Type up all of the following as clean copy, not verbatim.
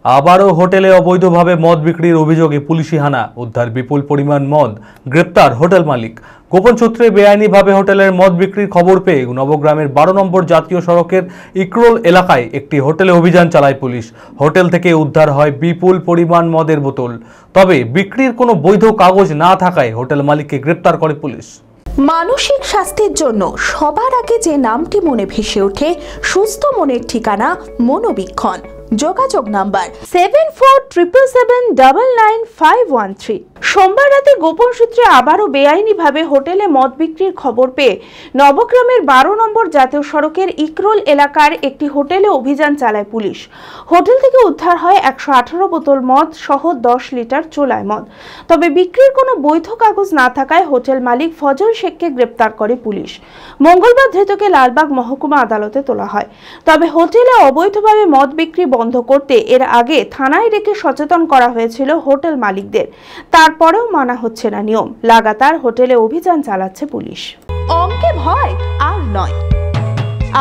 আবারও হোটেলে অবৈধভাবে মদ বিক্রির অভিযোগে পুলিশি হানা, উদ্ধার বিপুল পরিমাণ মদ, গ্রেপ্তার হোটেল মালিক। গোপন সূত্রে বেআইনিভাবে হোটেলের মদ বিক্রির খবর পেয়ে নবগ্রামের 12 নম্বর জাতীয় সড়কের ইকরোল এলাকায় একটি হোটেলে অভিযান চালায় পুলিশ। হোটেল থেকে উদ্ধার হয় বিপুল পরিমাণ মদের বোতল। তবে বিক্রির কোনো বৈধ কাগজ না থাকায় হোটেল মালিককে গ্রেপ্তার করে পুলিশ। মানসিক স্বাস্থ্যের জন্য সবার আগে যে নামটি মনে ভেসে ওঠে, সুস্থ মনের ঠিকানা মনোবীক্ষণ। যোগাযোগ নাম্বার 7477799513। সোমবার রাতে গোপন সূত্রে আবারও বেআইনিভাবে হোটেলে মদ বিক্রির খবর পেয়ে নবগ্রামের 12 নম্বর জাতীয় সড়কের ইকরোল এলাকার একটি হোটেলে অভিযান চালায় পুলিশ। হোটেল থেকে উদ্ধার হয় 118 বোতল মদ সহ 10 লিটার চোলাই মদ। তবে বিক্রির কোনো বৈধ কাগজ না থাকায় হোটেল মালিক ফজল শেখকে গ্রেপ্তার করে পুলিশ। মঙ্গলবার ধৃতকে লালবাগ মহকুমা আদালতে তোলা হয়। তবে হোটেলে অবৈধভাবে মদ বিক্রি বন্ধ করতে এর আগে থানায় ডেকে সচেতন করা হয়েছিল হোটেল মালিকদের। তারপরেও মানা হচ্ছে না নিয়ম। লাগাতার হোটেলে অভিযান চালাচ্ছে পুলিশ। অঙ্কে ভয় আর নয়।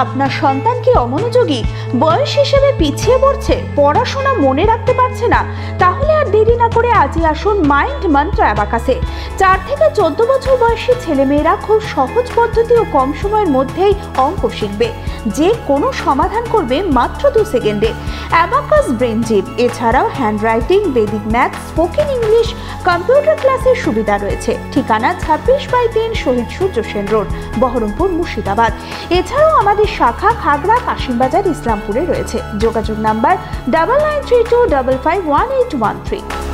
আপনার সন্তান কি অমনোযোগী, বয়স হিসেবে পিছিয়ে পড়ছে, পড়াশোনা মনে রাখতে পারছে না? তাহলে আর দেরি না করে আজই আসুন মাইন্ড মন্ত্র অ্যাবাকাসে। 4 থেকে 14 বছর বয়সী ছেলেমেয়েরা খুব সহজ পদ্ধতি ও কম সময়ের মধ্যেই অঙ্ক শিখবে, যে কোনো সমাধান করবে মাত্র 2 সেকেন্ডে। অ্যাবাকাস ব্রেন জিম, এছাড়াও handwriting, Vedic math, spoken English, computer ক্লাসের সুবিধা রয়েছে। ঠিকানা 26/3 শহীদ সূর্য সেন রোড, বহরমপুর, মুর্শিদাবাদ। এছাড়াও আমাদের শাখা খাগড়া, কাশিমবাজার, ইসলামপুরে রয়েছে। যোগাযোগ নাম্বার 9932551813।